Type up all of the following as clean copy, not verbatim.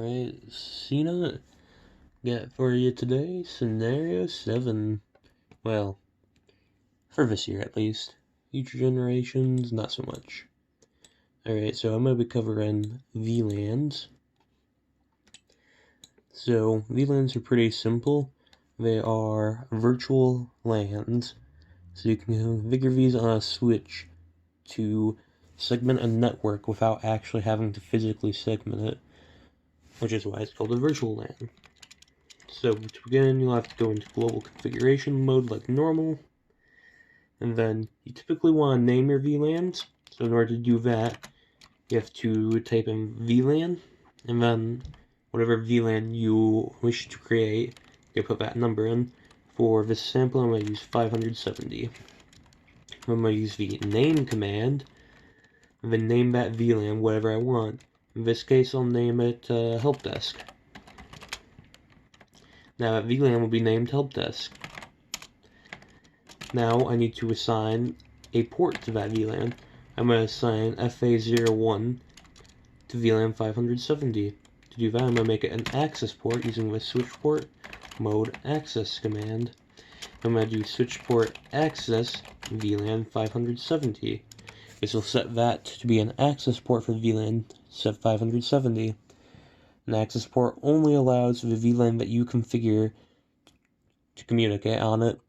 Alright, CNET got for you today scenario 7. Well, for this year at least. Future generations, not so much. Alright, so I'm going to be covering VLANs. So, VLANs are pretty simple. They are virtual LANs. So you can configure these on a switch to segment a network without actually having to physically segment it, which is why it's called a virtual LAN. So to begin, you'll have to go into global configuration mode like normal, and then you typically want to name your VLANs. So in order to do that, you have to type in VLAN, and then whatever VLAN you wish to create, you put that number in. For this sample, I'm going to use 570. I'm going to use the name command, and then name that VLAN whatever I want. In this case, I'll name it Help Desk. Now that VLAN will be named Help Desk. Now I need to assign a port to that VLAN. I'm going to assign FA01 to VLAN 570. To do that, I'm going to make it an access port using the switch port mode access command. I'm going to do switch port access VLAN 570. This will set that to be an access port for VLAN 570. An access port only allows the VLAN that you configure to communicate on it.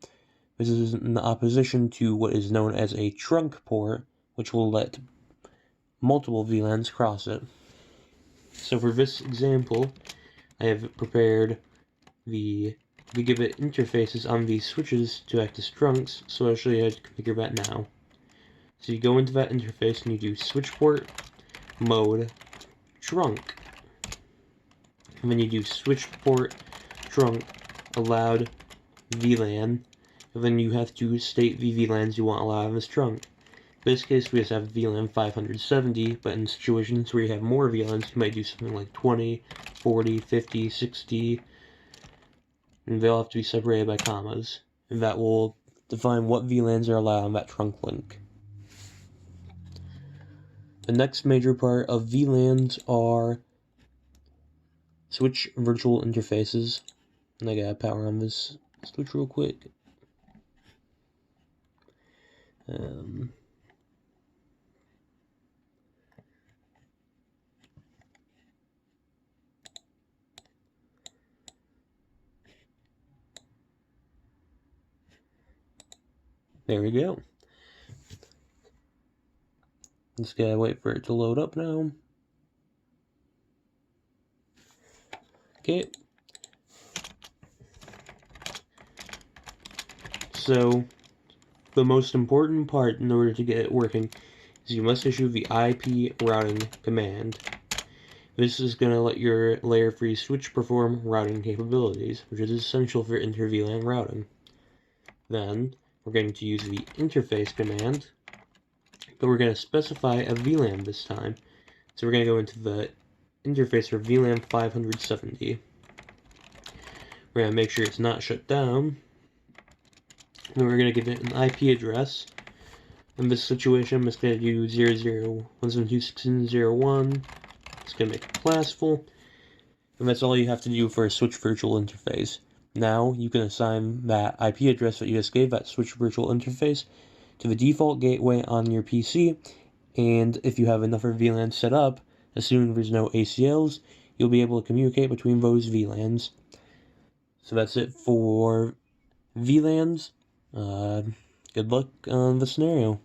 This is in opposition to what is known as a trunk port, which will let multiple VLANs cross it. So for this example, I have prepared the gigabit interfaces on these switches to act as trunks, so I'll show you how to configure that now. So you go into that interface and you do switch port mode trunk. And then you do switch port trunk allowed VLAN, and then you have to state the VLANs you want allowed in this trunk. In this case, we just have VLAN 570, but in situations where you have more VLANs, you might do something like 20, 40, 50, 60, and they'll have to be separated by commas. And that will define what VLANs are allowed on that trunk link. The next major part of VLANs are switch virtual interfaces. And I gotta power on this switch real quick. There we go. Just gotta wait for it to load up now. Okay. So, the most important part in order to get it working is you must issue the IP routing command. This is going to let your layer-free switch perform routing capabilities, which is essential for inter-VLAN routing. Then, we're going to use the interface command, but we're going to specify a VLAN this time. So we're going to go into the interface for VLAN 570. We're going to make sure it's not shut down. And we're going to give it an IP address. In this situation, I'm just going to do 00.172.16.01. It's going to make it classful. And that's all you have to do for a switch virtual interface. Now, you can assign that IP address that you just gave, that switch virtual interface, to the default gateway on your PC. And if you have enough VLANs set up, assuming there's no ACLs, you'll be able to communicate between those VLANs. So that's it for VLANs. Good luck on the scenario.